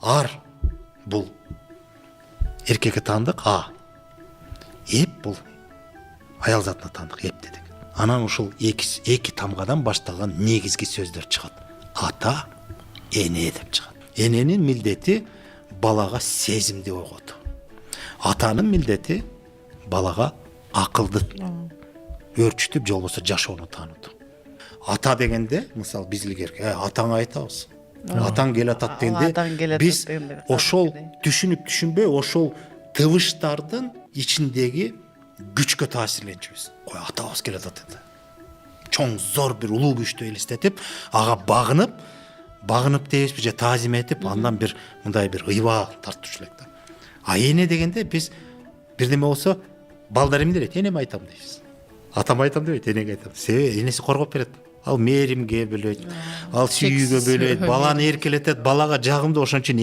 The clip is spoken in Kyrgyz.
ар бул эркекке таандык, а эп бул аял затына таандык, эп дедик. Анан ушул эки тамгадан башталган негизги сөздөр чыгат. Ата, эне деп чыгат. Эненин милдети балага сезимди ойготуу. Атанын милдети балага акылды өрчүтүп, же болбосо жашоону таанытуу. Ата дегенде, мисалы биз илгерки атаңа айтабыз. Атаң келе атат дегенде биз ошол түшүнүп түшүнбөй ошол тыбыштардын ичиндеги күчкө таасирленчүбүз. Кой атабыз келе атат энди. Чоң зор бир улуу күчтү элестетип, ага багынып дейбизби же таазим этип, андан бир мындай бир ыйба тартуучу элек да. А эне дегенде биз бирдеме болсо балдар эмне дейт? Энеме айтам дейбиз. Атам айтам дебейт, энеге айтам. Себеби энеси коргоп берет. Ал мээримге бөлөйт, ал сүйүүгө бөлөйт, баланы эркелетет, балага жагымдуу, ошон үчүн